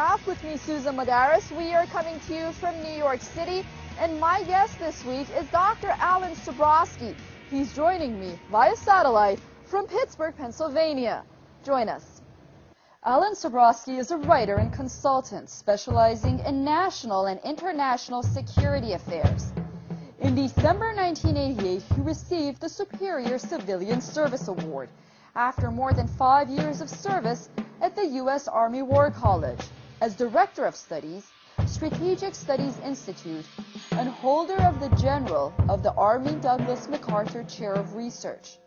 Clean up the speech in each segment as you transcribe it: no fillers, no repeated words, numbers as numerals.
Autograph. With me, Susan Madaris. We are coming to you from New York City, and my guest this week is Dr. Alan Sobrowski. He's joining me via satellite from Pittsburgh, Pennsylvania. Join us. Alan Sobrowski is a writer and consultant specializing in national and international security affairs. In December 1988, he received the Superior Civilian Service Award after more than 5 years of service at the U.S. Army War College as Director of Studies, Strategic Studies Institute, and holder of the General of the Army Douglas MacArthur Chair of Research.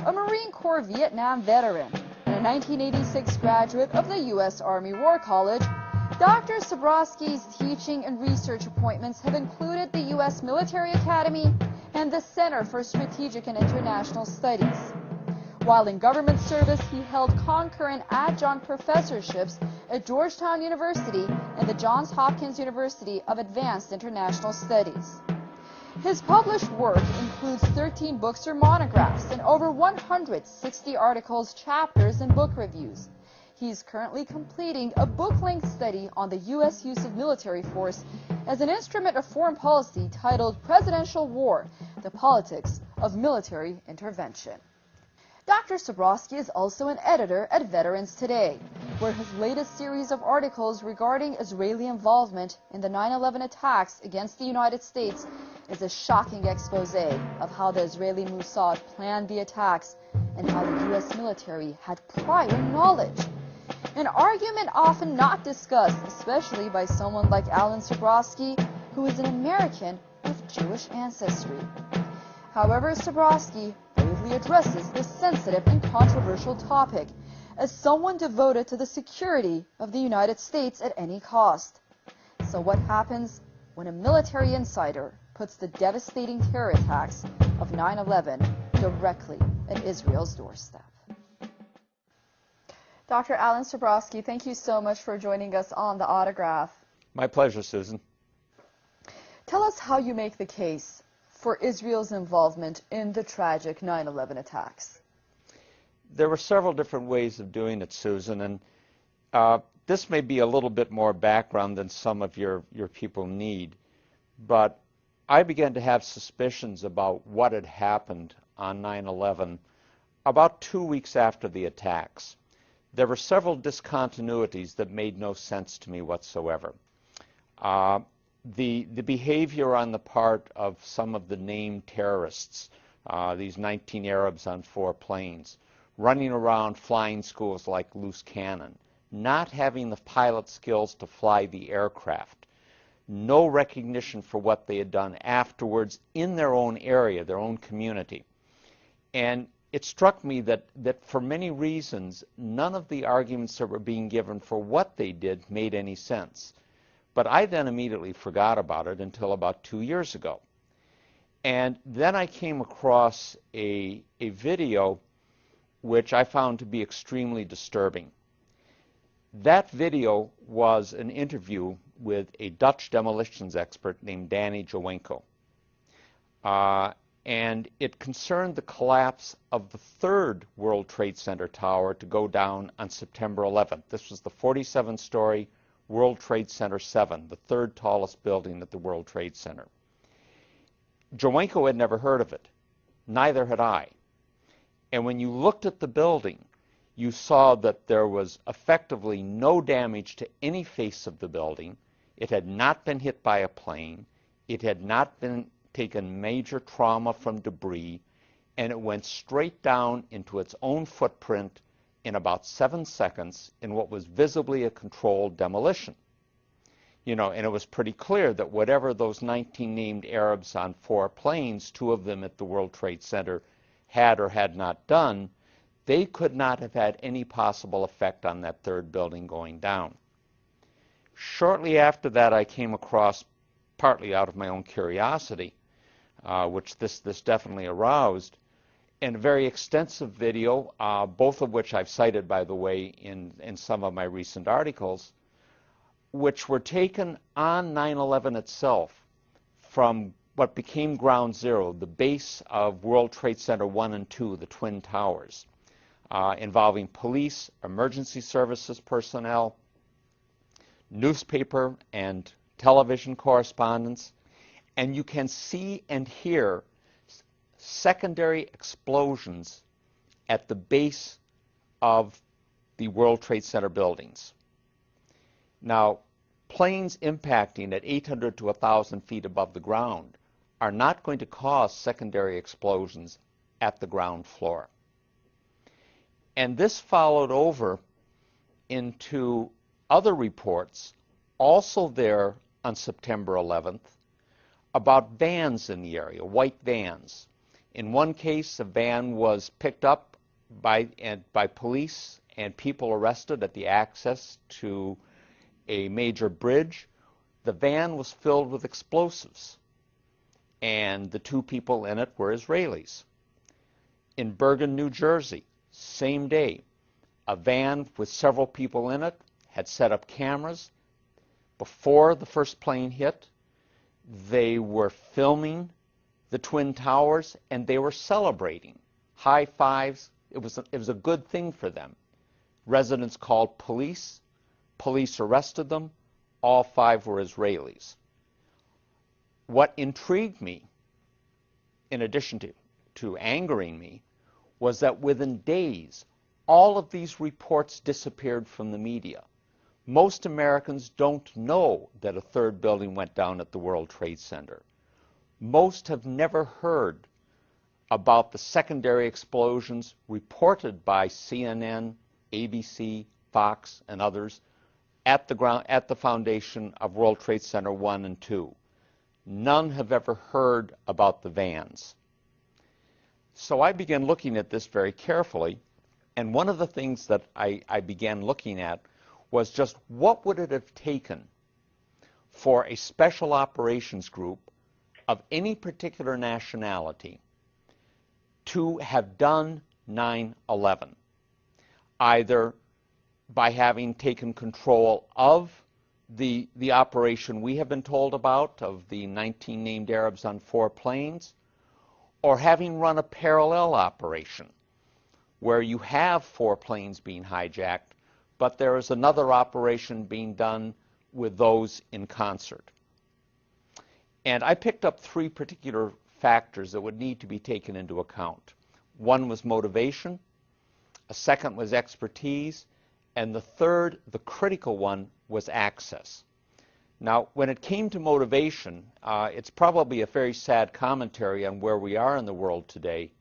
A Marine Corps Vietnam veteran and a 1986 graduate of the U.S. Army War College, Dr. Sobrowski's teaching and research appointments have included the U.S. Military Academy and the Center for Strategic and International Studies. While in government service, he held concurrent adjunct professorships at Georgetown University and the Johns Hopkins University of Advanced International Studies. His published work includes 13 books or monographs and over 160 articles, chapters, and book reviews. He is currently completing a book-length study on the U.S. use of military force as an instrument of foreign policy titled Presidential War: The Politics of Military Intervention. Dr. Sobrowski is also an editor at Veterans Today, where his latest series of articles regarding Israeli involvement in the 9/11 attacks against the United States is a shocking expose of how the Israeli Mossad planned the attacks and how the U.S. military had prior knowledge. An argument often not discussed, especially by someone like Alan Sobrowski, who is an American with Jewish ancestry. However, Sobrowski bravely addresses this sensitive and controversial topic as someone devoted to the security of the United States at any cost. So what happens when a military insider puts the devastating terror attacks of 9/11 directly at Israel's doorstep? Dr. Alan Sobrowski, thank you so much for joining us on The Autograph. My pleasure, Susan. Tell us how you make the case for Israel's involvement in the tragic 9/11 attacks. There were several different ways of doing it, Susan, and this may be a little bit more background than some of your people need, but I began to have suspicions about what had happened on 9/11 about 2 weeks after the attacks. There were several discontinuities that made no sense to me whatsoever. The behavior on the part of some of the named terrorists, these 19 Arabs on 4 planes, running around flying schools like loose cannon, not having the pilot skills to fly the aircraft, no recognition for what they had done afterwards in their own area, their own community. And it struck me that for many reasons, none of the arguments that were being given for what they did made any sense. But I then immediately forgot about it until about 2 years ago. And then I came across a video which I found to be extremely disturbing. That video was an interview with a Dutch demolitions expert named Danny Jowenko. And it concerned the collapse of the 3rd World Trade Center tower to go down on September 11th. This was the 47-story World Trade Center 7, the 3rd tallest building at the World Trade Center. Jowenko had never heard of it. Neither had I. And when you looked at the building, you saw that there was effectively no damage to any face of the building. It had not been hit by a plane. It had not been taken major trauma from debris, and it went straight down into its own footprint in about 7 seconds in what was visibly a controlled demolition. You know, and it was pretty clear that whatever those 19 named Arabs on 4 planes, 2 of them at the World Trade Center, had or had not done, they could not have had any possible effect on that 3rd building going down. Shortly after that, I came across, partly out of my own curiosity, which this definitely aroused, and a very extensive video, both of which I've cited, by the way, in some of my recent articles, which were taken on 9/11 itself from what became Ground Zero, the base of World Trade Center 1 and 2, the Twin Towers, involving police, emergency services personnel, newspaper and television correspondence, and you can see and hear secondary explosions at the base of the World Trade Center buildings. Now, planes impacting at 800 to 1,000 feet above the ground are not going to cause secondary explosions at the ground floor. And this followed over into other reports, also there on September 11th, about vans in the area, white vans. In one case, a van was picked up by police and people arrested at the access to a major bridge. The van was filled with explosives, and the two people in it were Israelis. In Bergen, New Jersey, same day, a van with several people in it had set up cameras. Before the first plane hit, they were filming the Twin Towers, and they were celebrating. High fives. It was a good thing for them. Residents called police. Police arrested them. All five were Israelis. What intrigued me, in addition to angering me, was that within days, all of these reports disappeared from the media. Most Americans don't know that a third building went down at the World Trade Center. Most have never heard about the secondary explosions reported by CNN, ABC, Fox, and others at the foundation of World Trade Center 1 and 2. None have ever heard about the vans. So I began looking at this very carefully, and one of the things that I began looking at was just what would it have taken for a special operations group of any particular nationality to have done 9/11, either by having taken control of the operation we have been told about of the 19 named Arabs on 4 planes, or having run a parallel operation where you have 4 planes being hijacked, but there is another operation being done with those in concert. And I picked up 3 particular factors that would need to be taken into account. One was motivation, a second was expertise, and the third, the critical one, was access. Now, when it came to motivation, it's probably a very sad commentary on where we are in the world today,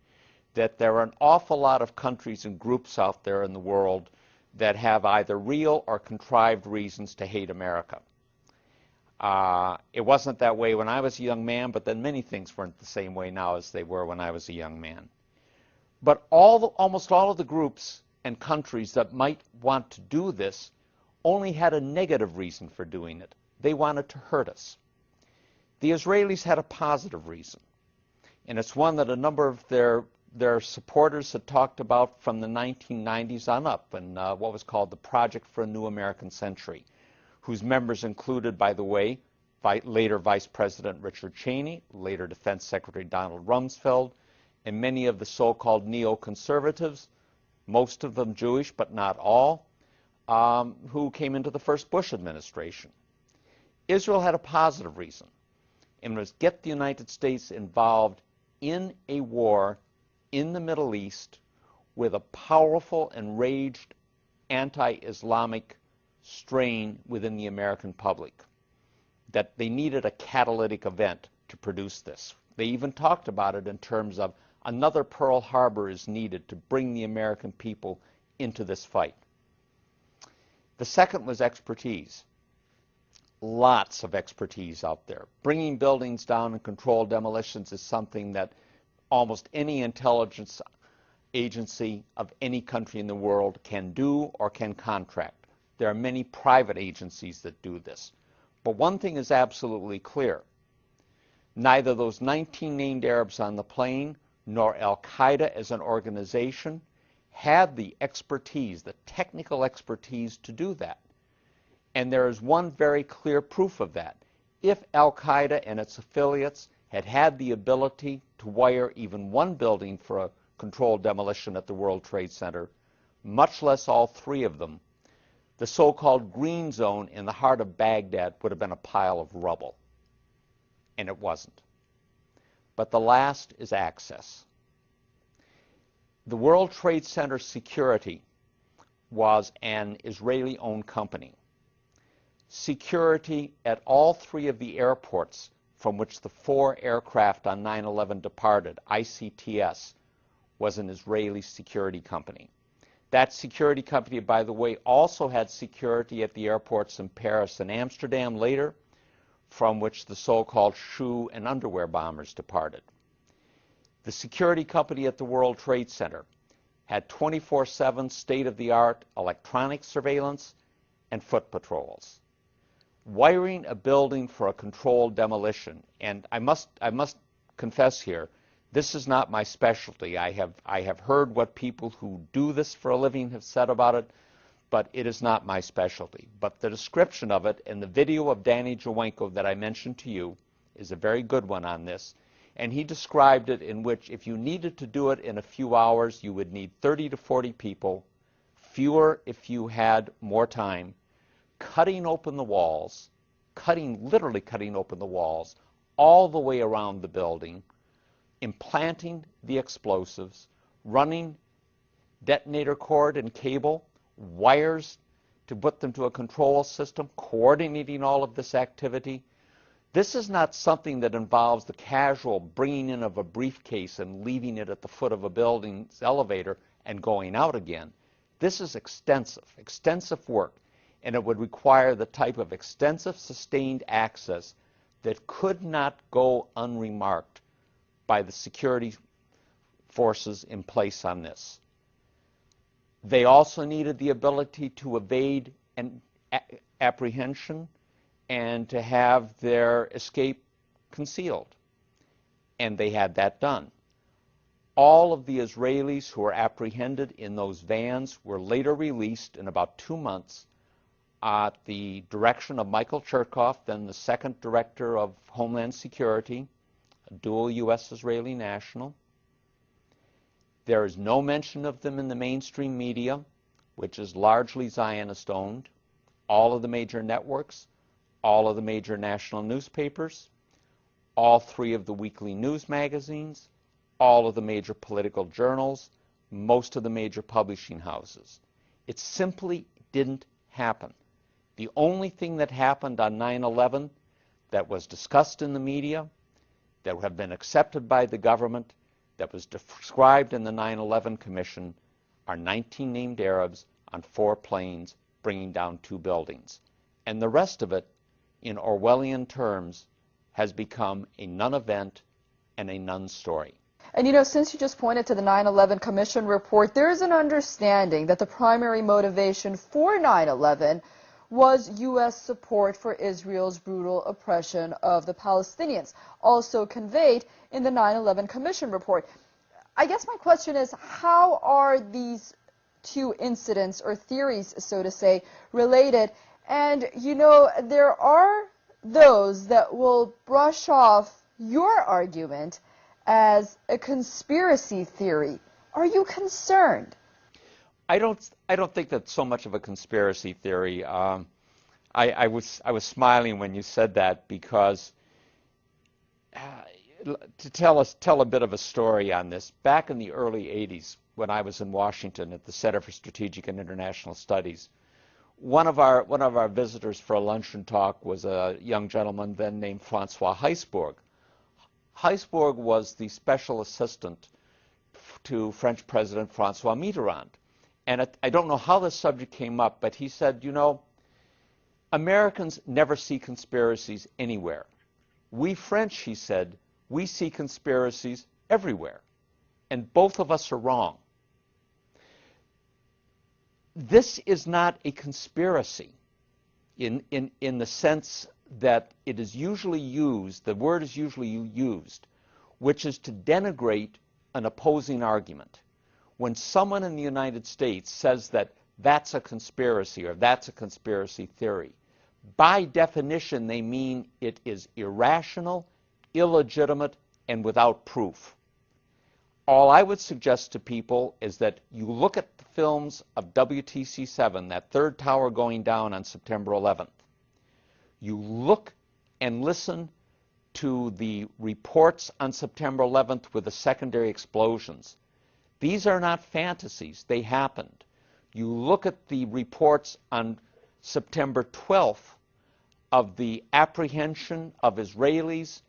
that there are an awful lot of countries and groups out there in the world that have either real or contrived reasons to hate America. It wasn't that way when I was a young man, but then many things weren't the same way now as they were when I was a young man. But almost all of the groups and countries that might want to do this only had a negative reason for doing it. They wanted to hurt us. The Israelis had a positive reason, and it's one that a number of their supporters had talked about from the 1990s on up, and what was called the Project for a New American Century, whose members included, by the way, later Vice President Richard Cheney, later Defense Secretary Donald Rumsfeld, and many of the so-called neoconservatives, most of them Jewish but not all, who came into the first Bush administration. Israel had a positive reason, and was get the United States involved in a war in the Middle East with a powerful, enraged, anti-Islamic strain within the American public, that they needed a catalytic event to produce this. They even talked about it in terms of another Pearl Harbor is needed to bring the American people into this fight. The second was expertise. Lots of expertise out there. Bringing buildings down and controlled demolitions is something that almost any intelligence agency of any country in the world can do or can contract. There are many private agencies that do this. But one thing is absolutely clear. Neither those 19 named Arabs on the plane nor Al-Qaeda as an organization had the expertise, the technical expertise to do that. And there is one very clear proof of that. If Al-Qaeda and its affiliates had had the ability to wire even one building for a controlled demolition at the World Trade Center, much less all 3 of them, The so-called green zone in the heart of Baghdad would have been a pile of rubble, and it wasn't. But the last is access. The World Trade Center security was an Israeli-owned company. Security at all three of the airports from which the 4 aircraft on 9/11 departed, ICTS, was an Israeli security company. That security company, by the way, also had security at the airports in Paris and Amsterdam later, from which the so-called shoe and underwear bombers departed. The security company at the World Trade Center had 24/7 state-of-the-art electronic surveillance and foot patrols. Wiring a building for a controlled demolition, and I must confess here, this is not my specialty. I have heard what people who do this for a living have said about it, but it is not my specialty. But the description of it in the video of Danny Jawenko that I mentioned to you is a very good one on this. And he described it in which if you needed to do it in a few hours, you would need 30 to 40 people, fewer if you had more time, cutting open the walls, literally cutting open the walls, all the way around the building, implanting the explosives, running detonator cord and cable, wires to put them to a control system, coordinating all of this activity. This is not something that involves the casual bringing in of a briefcase and leaving it at the foot of a building's elevator and going out again. This is extensive work, and it would require the type of extensive sustained access that could not go unremarked by the security forces in place on this. They also needed the ability to evade an apprehension and to have their escape concealed. And they had that done. All of the Israelis who were apprehended in those vans were later released in about 2 months at the direction of Michael Chertoff, then the second director of Homeland Security, a dual U.S.-Israeli national. There is no mention of them in the mainstream media, which is largely Zionist-owned. All of the major networks, all of the major national newspapers, all 3 of the weekly news magazines, all of the major political journals, most of the major publishing houses. It simply didn't happen. The only thing that happened on 9/11 that was discussed in the media, that have been accepted by the government, that was described in the 9/11 Commission, are 19 named Arabs on 4 planes bringing down 2 buildings. And the rest of it, in Orwellian terms, has become a non-event and a non-story. And you know, since you just pointed to the 9/11 Commission report, there is an understanding that the primary motivation for 9/11 was U.S. support for Israel's brutal oppression of the Palestinians, also conveyed in the 9/11 Commission report. I guess my question is, how are these 2 incidents, or theories, so to say, related? And, you know, there are those that will brush off your argument as a conspiracy theory. Are you concerned? I don't think that's so much of a conspiracy theory. I was smiling when you said that because to tell a bit of a story on this. Back in the early 80s, when I was in Washington at the Center for Strategic and International Studies, one of our visitors for a luncheon talk was a young gentleman then named Francois Heisbourg. Heisbourg was the special assistant to French President Francois Mitterrand. And I don't know how this subject came up, but he said, you know, Americans never see conspiracies anywhere. We French, he said, we see conspiracies everywhere. And both of us are wrong. This is not a conspiracy in the sense that it is usually used, the word is usually used, which is to denigrate an opposing argument. When someone in the United States says that that's a conspiracy or that's a conspiracy theory, by definition they mean it is irrational, illegitimate, and without proof. All I would suggest to people is that you look at the films of WTC-7, that third tower going down on September 11th. You look and listen to the reports on September 11th with the secondary explosions. These are not fantasies. They happened. You look at the reports on September 12th of the apprehension of Israelis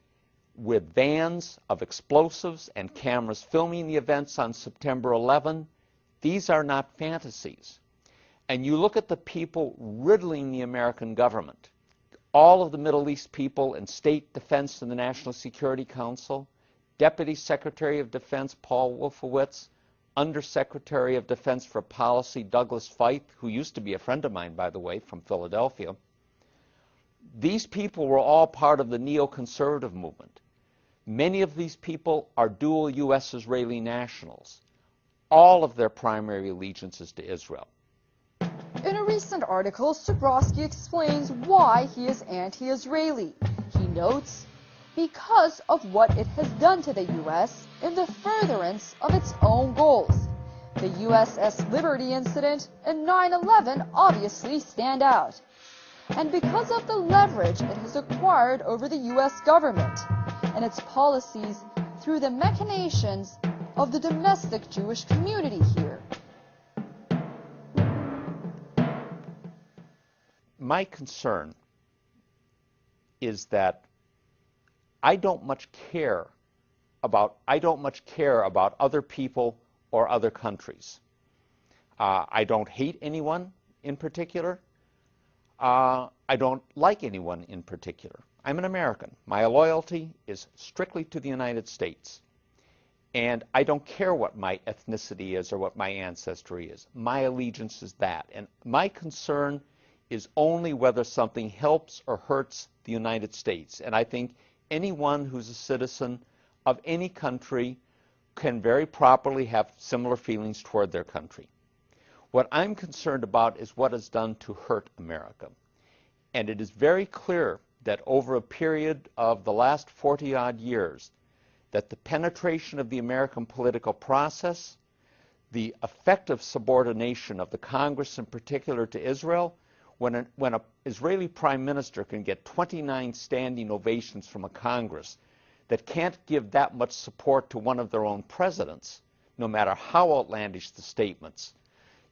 with vans of explosives and cameras filming the events on September 11. These are not fantasies. And you look at the people riddling the American government, all of the Middle East people in State Defense and the National Security Council, Deputy Secretary of Defense Paul Wolfowitz, Undersecretary of Defense for Policy Douglas Feith, who used to be a friend of mine, by the way, from Philadelphia. These people were all part of the neoconservative movement. Many of these people are dual U.S.-Israeli nationals. All of their primary allegiance is to Israel. In a recent article, Stabrowski explains why he is anti-Israeli. He notes, because of what it has done to the U.S. in the furtherance of its own goals. The USS Liberty incident and 9/11 obviously stand out. And because of the leverage it has acquired over the U.S. government and its policies through the machinations of the domestic Jewish community here. My concern is that I don't much care about other people or other countries. I don't hate anyone in particular. I don't like anyone in particular. I'm an American. My loyalty is strictly to the United States. And I don't care what my ethnicity is or what my ancestry is. My allegiance is that. And my concern is only whether something helps or hurts the United States. And I think anyone who's a citizen of any country can very properly have similar feelings toward their country. What I'm concerned about is what is done to hurt America. And it is very clear that over a period of the last 40-odd years, that the penetration of the American political process, the effective subordination of the Congress in particular to Israel, when an Israeli prime minister can get 29 standing ovations from a Congress that can't give that much support to one of their own presidents, no matter how outlandish the statements,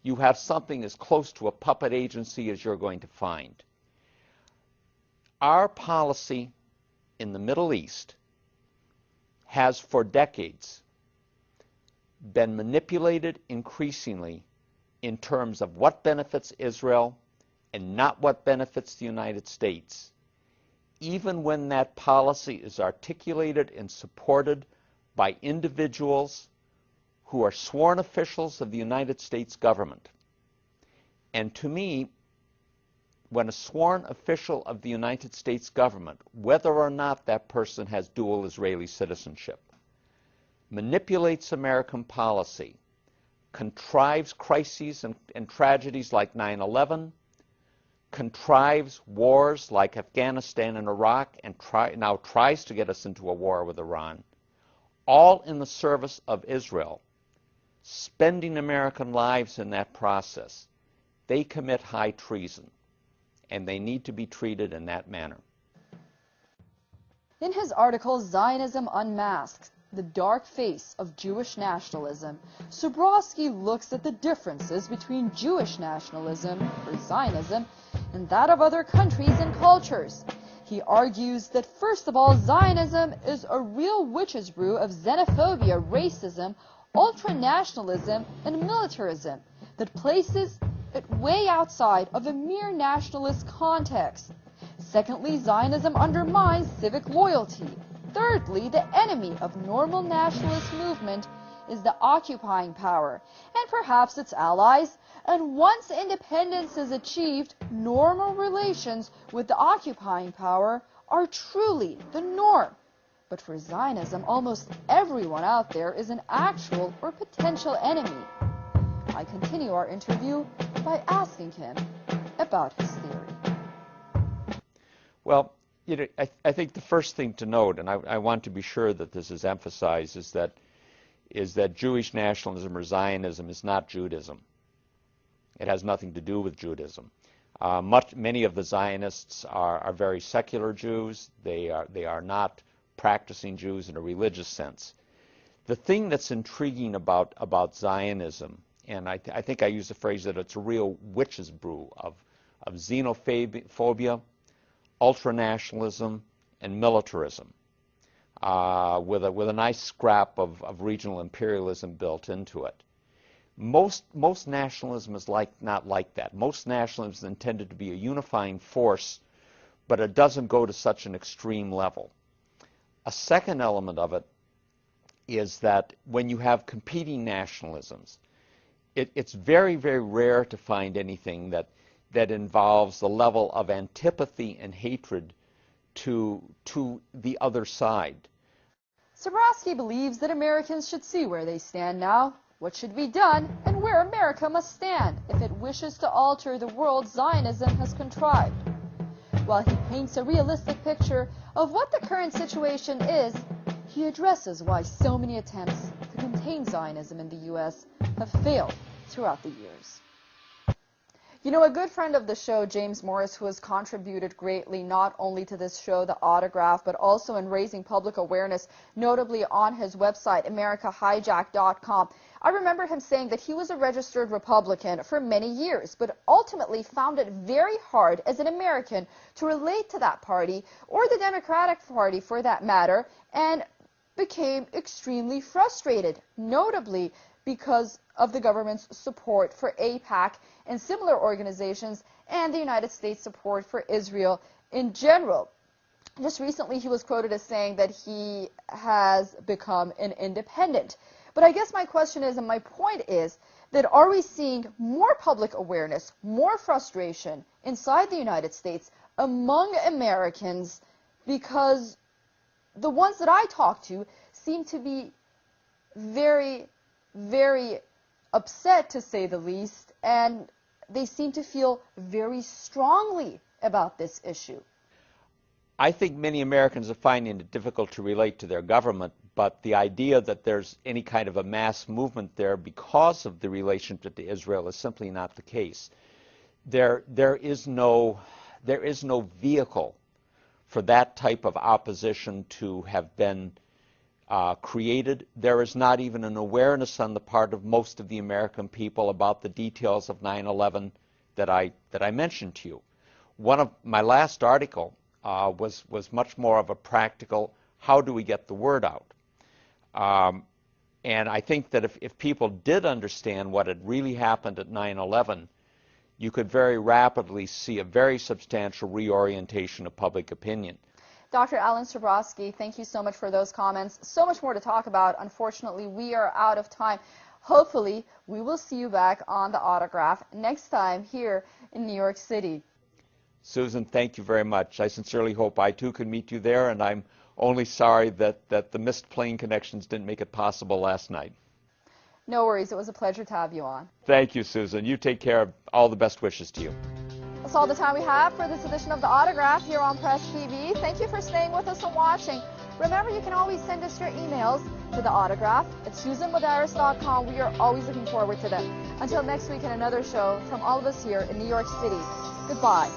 you have something as close to a puppet agency as you're going to find. Our policy in the Middle East has for decades been manipulated increasingly in terms of what benefits Israel and not what benefits the United States, even when that policy is articulated and supported by individuals who are sworn officials of the United States government. And to me, when a sworn official of the United States government, whether or not that person has dual Israeli citizenship, manipulates American policy, contrives crises and tragedies like 9/11, contrives wars like Afghanistan and Iraq, and now tries to get us into a war with Iran, all in the service of Israel, spending American lives in that process, they commit high treason, and they need to be treated in that manner. In his article, Zionism Unmasked, the Dark Face of Jewish Nationalism, Stabrowski looks at the differences between Jewish nationalism, or Zionism, and that of other countries and cultures. He argues that, first of all, Zionism is a real witch's brew of xenophobia, racism, ultranationalism, and militarism that places it way outside of a mere nationalist context. Secondly, Zionism undermines civic loyalty. Thirdly, the enemy of normal nationalist movement is the occupying power, and perhaps its allies, and once independence is achieved, normal relations with the occupying power are truly the norm. But for Zionism, almost everyone out there is an actual or potential enemy. I continue our interview by asking him about his theory. Well, I think the first thing to note, and I want to be sure that this is emphasized, is that is that Jewish nationalism or Zionism is not Judaism. It has nothing to do with Judaism. Many of the Zionists are very secular Jews. They are not practicing Jews in a religious sense. The thing that's intriguing about Zionism, and I think I use the phrase that it's a real witch's brew of xenophobia, ultranationalism, and militarism, with a nice scrap of regional imperialism built into it. Most nationalism is not like that. Most nationalism is intended to be a unifying force, but it doesn't go to such an extreme level. A second element of it is that when you have competing nationalisms, it's very, very rare to find anything that involves the level of antipathy and hatred to the other side. Sobrowski believes that Americans should see where they stand now, what should be done, and where America must stand if it wishes to alter the world Zionism has contrived. While he paints a realistic picture of what the current situation is, he addresses why so many attempts to contain Zionism in the U.S. have failed throughout the years. You know, a good friend of the show, James Morris, who has contributed greatly not only to this show, The Autograph, but also in raising public awareness, notably on his website, americahijacked.com. I remember him saying that he was a registered Republican for many years, but ultimately found it very hard as an American to relate to that party, or the Democratic Party for that matter, and became extremely frustrated, notably because of the government's support for AIPAC and similar organizations, and the United States support for Israel in general. Just recently, he was quoted as saying that he has become an independent. But I guess my question is, and my point is, that are we seeing more public awareness, more frustration inside the United States among Americans, because the ones that I talk to seem to be very, very upset, to say the least, and they seem to feel very strongly about this issue. I think many Americans are finding it difficult to relate to their government, but the idea that there's any kind of a mass movement there because of the relationship to Israel is simply not the case. There is no vehicle for that type of opposition to have been created. There is not even an awareness on the part of most of the American people about the details of 9/11 that I mentioned to you. One of my last article was much more of a practical, how do we get the word out? And I think that if people did understand what had really happened at 9/11, you could very rapidly see a very substantial reorientation of public opinion. Dr. Alan Sobrowski, thank you so much for those comments. So much more to talk about. Unfortunately, we are out of time. Hopefully, we will see you back on The Autograph next time here in New York City. Susan, thank you very much. I sincerely hope I too can meet you there, and I'm only sorry that the missed plane connections didn't make it possible last night. No worries. It was a pleasure to have you on. Thank you, Susan. You take care. All the best wishes to you. That's all the time we have for this edition of The Autograph here on Press TV. Thank you for staying with us and watching. Remember, you can always send us your emails to The Autograph at susanwadaris.com. We are always looking forward to them. Until next week in another show, from all of us here in New York City, goodbye.